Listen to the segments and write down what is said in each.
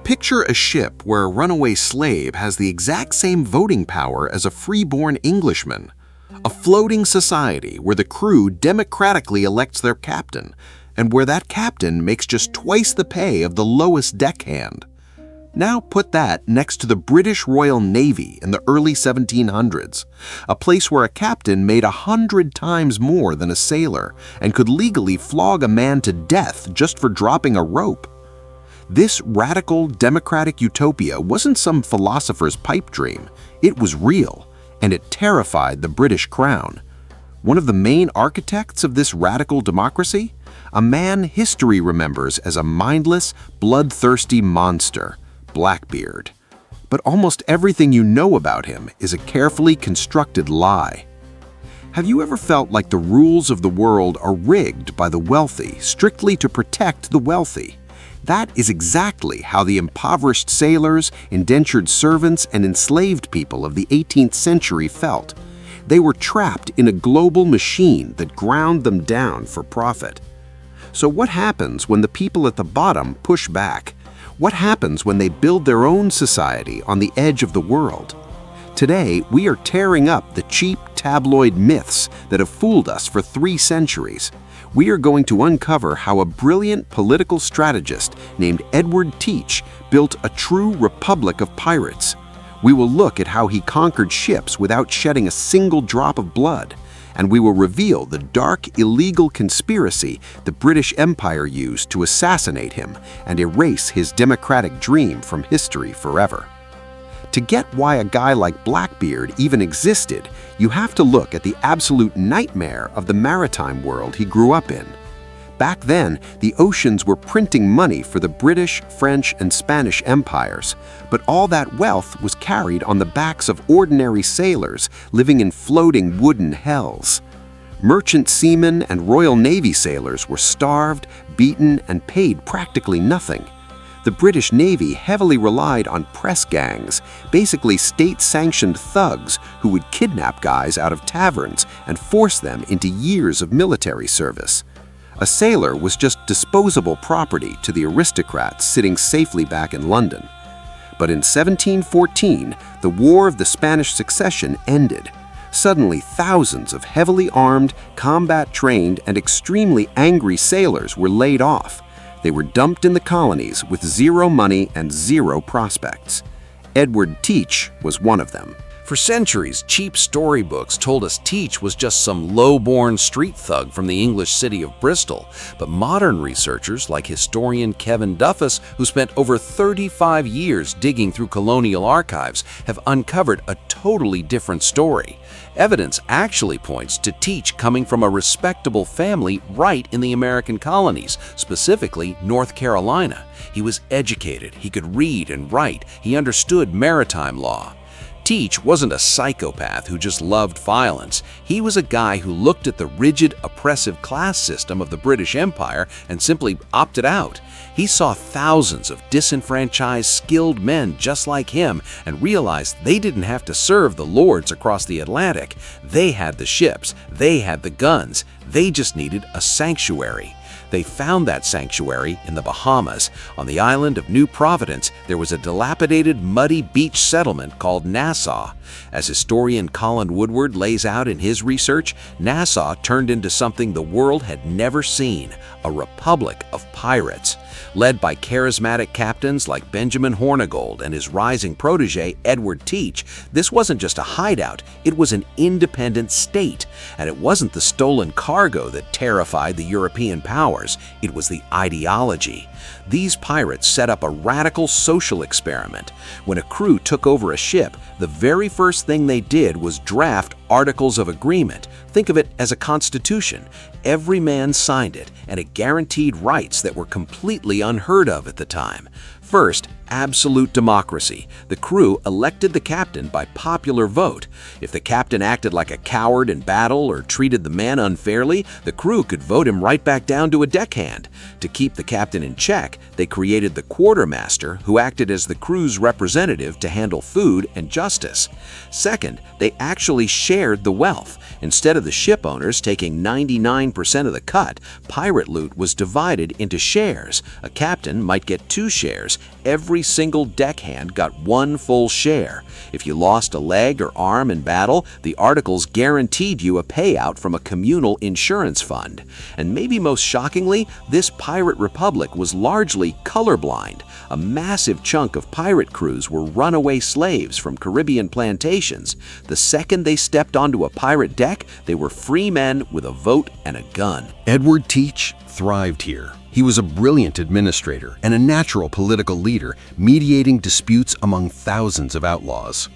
Picture a ship where a runaway slave has the exact same voting power as a freeborn Englishman. A floating society where the crew democratically elects their captain, and where that captain makes just twice the pay of the lowest deckhand. Now put that next to the British Royal Navy in the early 1700s, a place where a captain made 100 times more than a sailor and could legally flog a man to death just for dropping a rope. This radical democratic utopia wasn't some philosopher's pipe dream. It was real, and it terrified the British crown. One of the main architects of this radical democracy? A man history remembers as a mindless, bloodthirsty monster, Blackbeard. But almost everything you know about him is a carefully constructed lie. Have you ever felt like the rules of the world are rigged by the wealthy strictly to protect the wealthy? That is exactly how the impoverished sailors, indentured servants, and enslaved people of the 18th century felt. They were trapped in a global machine that ground them down for profit. So what happens when the people at the bottom push back? What happens when they build their own society on the edge of the world? Today, we are tearing up the cheap tabloid myths that have fooled us for 3 centuries. We are going to uncover how a brilliant political strategist named Edward Teach built a true republic of pirates. We will look at how he conquered ships without shedding a single drop of blood, and we will reveal the dark, illegal conspiracy the British Empire used to assassinate him and erase his democratic dream from history forever. To get why a guy like Blackbeard even existed, you have to look at the absolute nightmare of the maritime world he grew up in. Back then, the oceans were printing money for the British, French, and Spanish empires, but all that wealth was carried on the backs of ordinary sailors living in floating wooden hells. Merchant seamen and Royal Navy sailors were starved, beaten, and paid practically nothing. The British Navy heavily relied on press gangs, basically state-sanctioned thugs who would kidnap guys out of taverns and force them into years of military service. A sailor was just disposable property to the aristocrats sitting safely back in London. But in 1714, the War of the Spanish Succession ended. Suddenly, thousands of heavily armed, combat-trained, and extremely angry sailors were laid off. They were dumped in the colonies with zero money and zero prospects. Edward Teach was one of them. For centuries, cheap storybooks told us Teach was just some low-born street thug from the English city of Bristol. But modern researchers, like historian Kevin Duffus, who spent over 35 years digging through colonial archives, have uncovered a totally different story. Evidence actually points to Teach coming from a respectable family right in the American colonies, specifically North Carolina. He was educated, he could read and write, he understood maritime law. Teach wasn't a psychopath who just loved violence. He was a guy who looked at the rigid, oppressive class system of the British Empire and simply opted out. He saw thousands of disenfranchised, skilled men just like him and realized they didn't have to serve the lords across the Atlantic. They had the ships, they had the guns, they just needed a sanctuary. They found that sanctuary in the Bahamas. On the island of New Providence, there was a dilapidated, muddy beach settlement called Nassau. As historian Colin Woodward lays out in his research, Nassau turned into something the world had never seen, a republic of pirates. Led by charismatic captains like Benjamin Hornigold and his rising protege, Edward Teach, this wasn't just a hideout, it was an independent state. And it wasn't the stolen cargo that terrified the European powers, it was the ideology. These pirates set up a radical social experiment. When a crew took over a ship, the very first thing they did was draft Articles of Agreement. Think of it as a constitution. Every man signed it, and it guaranteed rights that were completely unheard of at the time. First, absolute democracy. The crew elected the captain by popular vote. If the captain acted like a coward in battle or treated the men unfairly, the crew could vote him right back down to a deckhand. To keep the captain in check, they created the quartermaster, who acted as the crew's representative to handle food and justice. Second, they actually shared the wealth. Instead of the ship owners taking 99% of the cut, pirate loot was divided into shares. A captain might get 2 shares, rules, every single deckhand got one full share. If you lost a leg or arm in battle, the articles guaranteed you a payout from a communal insurance fund. And maybe most shockingly, this pirate republic was largely colorblind. A massive chunk of pirate crews were runaway slaves from Caribbean plantations. The second they stepped onto a pirate deck, they were free men with a vote and a gun. Edward Teach thrived here. He was a brilliant administrator and a natural political leader, mediating disputes among thousands of outlaws.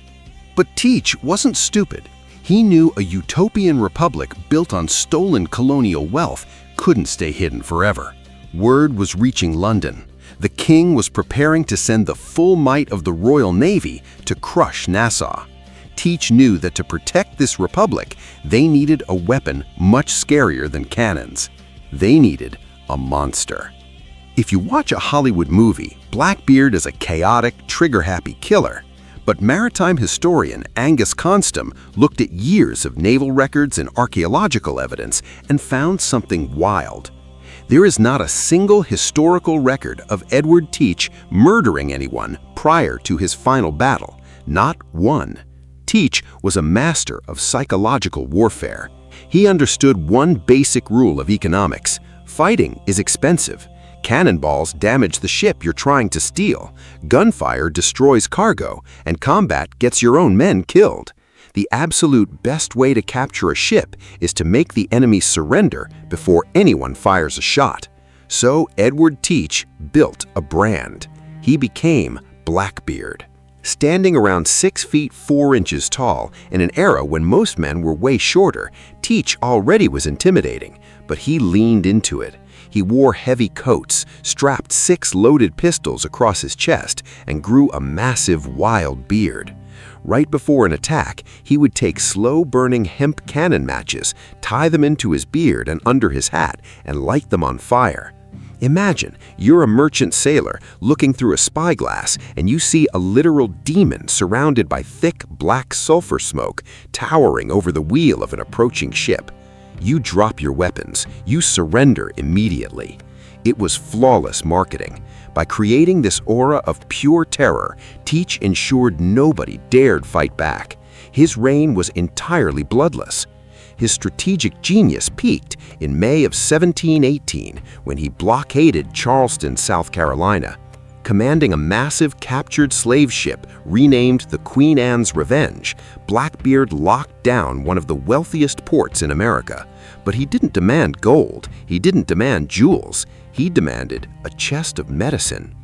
But Teach wasn't stupid. He knew a utopian republic built on stolen colonial wealth couldn't stay hidden forever. Word was reaching London. The king was preparing to send the full might of the Royal Navy to crush Nassau. Teach knew that to protect this republic, they needed a weapon much scarier than cannons. They needed a monster. If you watch a Hollywood movie, Blackbeard is a chaotic, trigger-happy killer. But maritime historian Angus Constam looked at years of naval records and archaeological evidence and found something wild. There is not a single historical record of Edward Teach murdering anyone prior to his final battle. Not one. Teach was a master of psychological warfare. He understood one basic rule of economics. Fighting is expensive. Cannonballs damage the ship you're trying to steal. Gunfire destroys cargo, and combat gets your own men killed. The absolute best way to capture a ship is to make the enemy surrender before anyone fires a shot. So Edward Teach built a brand. He became Blackbeard. Standing around 6 feet 4 inches tall in an era when most men were way shorter, Teach already was intimidating, but he leaned into it. He wore heavy coats, strapped 6 loaded pistols across his chest, and grew a massive wild beard. Right before an attack, he would take slow-burning hemp cannon matches, tie them into his beard and under his hat, and light them on fire. Imagine you're a merchant sailor looking through a spyglass and you see a literal demon surrounded by thick black sulfur smoke towering over the wheel of an approaching ship. You drop your weapons. You surrender immediately. It was flawless marketing. By creating this aura of pure terror, Teach ensured nobody dared fight back. His reign was entirely bloodless. His strategic genius peaked in May of 1718 when he blockaded Charleston, South Carolina. Commanding a massive captured slave ship renamed the Queen Anne's Revenge, Blackbeard locked down one of the wealthiest ports in America. But he didn't demand gold, he didn't demand jewels, he demanded a chest of medicine.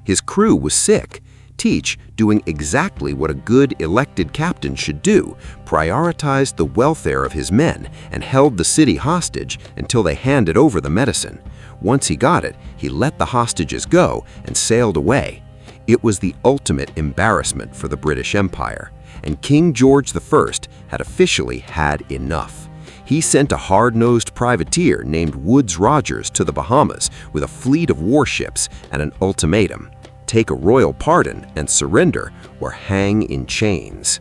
His crew was sick. Teach, doing exactly what a good elected captain should do, prioritized the welfare of his men and held the city hostage until they handed over the medicine. Once he got it, he let the hostages go and sailed away. It was the ultimate embarrassment for the British Empire, and King George I had officially had enough. He sent a hard-nosed privateer named Woodes Rogers to the Bahamas with a fleet of warships and an ultimatum: take a royal pardon and surrender or hang in chains.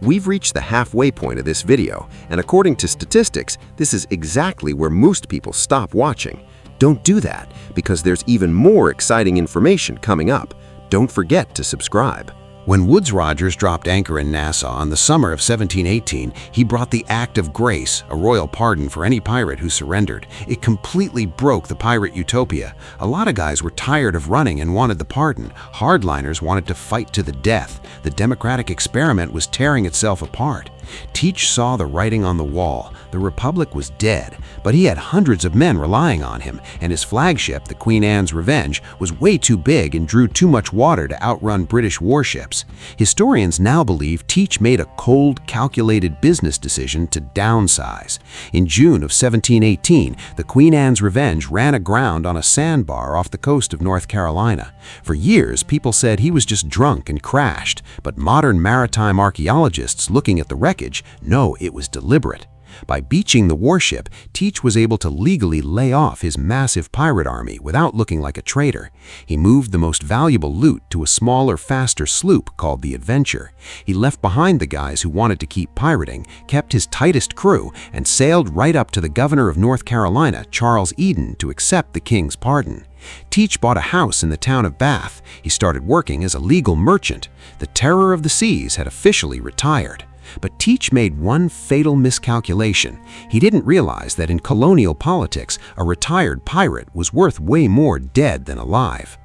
We've reached the halfway point of this video, and according to statistics, this is exactly where most people stop watching. Don't do that, because there's even more exciting information coming up. Don't forget to subscribe. When Woodes Rogers dropped anchor in Nassau in the summer of 1718, he brought the Act of Grace, a royal pardon for any pirate who surrendered. It completely broke the pirate utopia. A lot of guys were tired of running and wanted the pardon. Hardliners wanted to fight to the death. The democratic experiment was tearing itself apart. Teach saw the writing on the wall. The Republic was dead, but he had hundreds of men relying on him, and his flagship, the Queen Anne's Revenge, was way too big and drew too much water to outrun British warships. Historians now believe Teach made a cold, calculated business decision to downsize. In June of 1718, the Queen Anne's Revenge ran aground on a sandbar off the coast of North Carolina. For years, people said he was just drunk and crashed, but modern maritime archaeologists looking at the wreckage know it was deliberate. By beaching the warship, Teach was able to legally lay off his massive pirate army without looking like a traitor. He moved the most valuable loot to a smaller, faster sloop called the Adventure. He left behind the guys who wanted to keep pirating, kept his tightest crew, and sailed right up to the governor of North Carolina, Charles Eden, to accept the king's pardon. Teach bought a house in the town of Bath. He started working as a legal merchant. The terror of the seas had officially retired. But Teach made one fatal miscalculation. He didn't realize that in colonial politics, a retired pirate was worth way more dead than alive.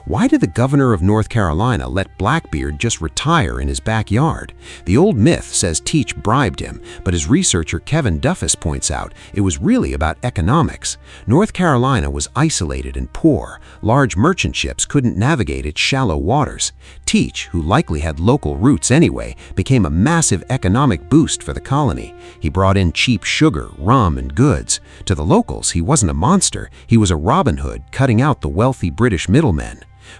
Why did the governor of North Carolina let Blackbeard just retire in his backyard? The old myth says Teach bribed him, but as researcher Kevin Duffus points out, it was really about economics. North Carolina was isolated and poor. Large merchant ships couldn't navigate its shallow waters. Teach, who likely had local roots anyway, became a massive economic boost for the colony. He brought in cheap sugar, rum, and goods. To the locals, he wasn't a monster. He was a Robin Hood, cutting out the wealthy British middlemen.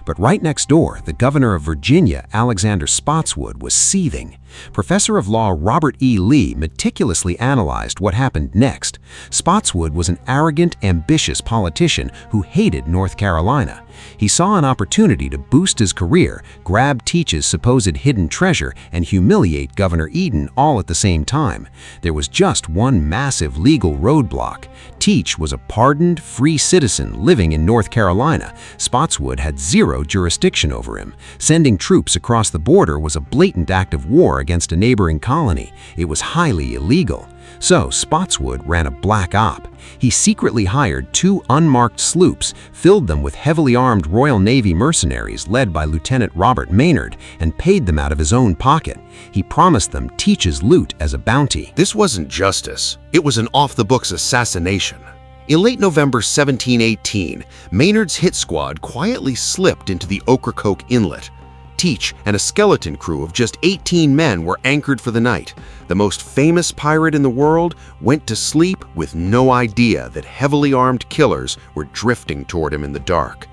But right next door, the governor of Virginia, Alexander Spotswood, was seething. Professor of law Robert E. Lee meticulously analyzed what happened next. Spotswood was an arrogant, ambitious politician who hated North Carolina. He saw an opportunity to boost his career, grab Teach's supposed hidden treasure, and humiliate Governor Eden all at the same time. There was just one massive legal roadblock. Teach was a pardoned, free citizen living in North Carolina. Spotswood had zero jurisdiction over him. Sending troops across the border was a blatant act of war against a neighboring colony. It was highly illegal. So Spotswood ran a black op. He secretly hired 2 unmarked sloops, filled them with heavily armed Royal Navy mercenaries led by Lieutenant Robert Maynard, and paid them out of his own pocket. He promised them Teach's loot as a bounty. This wasn't justice. It was an off-the-books assassination. In late November 1718, Maynard's hit squad quietly slipped into the Ocracoke Inlet. Teach and a skeleton crew of just 18 men were anchored for the night. The most famous pirate in the world went to sleep with no idea that heavily armed killers were drifting toward him in the dark.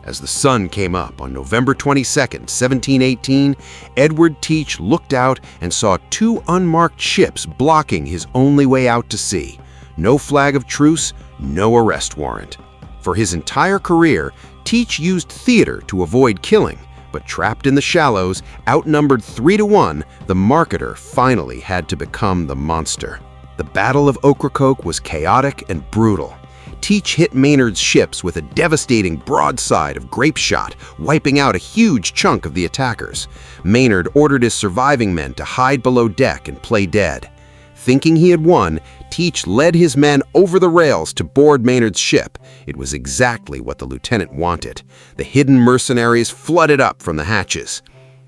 As the sun came up on November 22, 1718, Edward Teach looked out and saw 2 unmarked ships blocking his only way out to sea. No flag of truce, no arrest warrant. For his entire career, Teach used theater to avoid killing. But trapped in the shallows, outnumbered 3-1, the marketer finally had to become the monster. The Battle of Ocracoke was chaotic and brutal. Teach hit Maynard's ships with a devastating broadside of grape shot, wiping out a huge chunk of the attackers. Maynard ordered his surviving men to hide below deck and play dead. Thinking he had won, Teach led his men over the rails to board Maynard's ship. It was exactly what the lieutenant wanted. The hidden mercenaries flooded up from the hatches.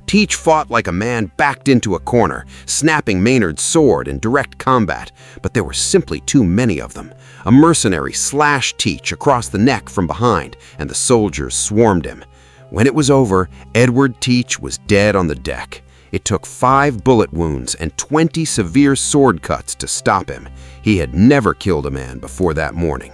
Teach fought like a man backed into a corner, snapping Maynard's sword in direct combat, but there were simply too many of them. A mercenary slashed Teach across the neck from behind, and the soldiers swarmed him. When it was over, Edward Teach was dead on the deck. It took 5 bullet wounds and 20 severe sword cuts to stop him. He had never killed a man before that morning.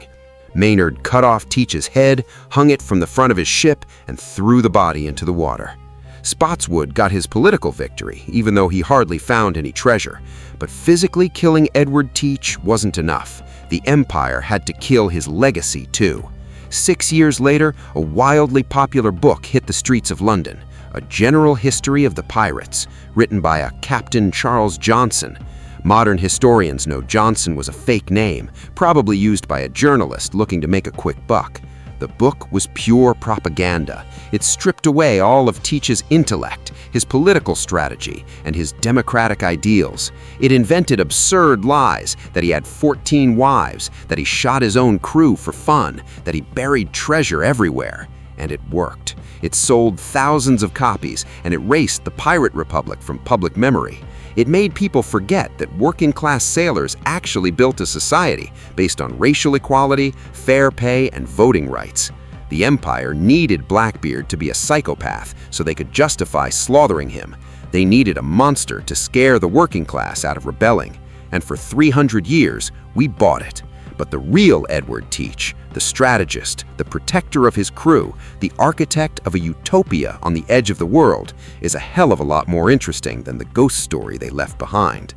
Maynard cut off Teach's head, hung it from the front of his ship, and threw the body into the water. Spotswood got his political victory, even though he hardly found any treasure. But physically killing Edward Teach wasn't enough. The Empire had to kill his legacy too. 6 years later, a wildly popular book hit the streets of London. A General History of the Pirates, written by a Captain Charles Johnson. Modern historians know Johnson was a fake name, probably used by a journalist looking to make a quick buck. The book was pure propaganda. It stripped away all of Teach's intellect, his political strategy, and his democratic ideals. It invented absurd lies that he had 14 wives, that he shot his own crew for fun, that he buried treasure everywhere. And it worked. It sold thousands of copies and erased the Pirate Republic from public memory. It made people forget that working-class sailors actually built a society based on racial equality, fair pay, and voting rights. The Empire needed Blackbeard to be a psychopath so they could justify slaughtering him. They needed a monster to scare the working class out of rebelling. And for 300 years, we bought it. But the real Edward Teach, the strategist, the protector of his crew, the architect of a utopia on the edge of the world, is a hell of a lot more interesting than the ghost story they left behind.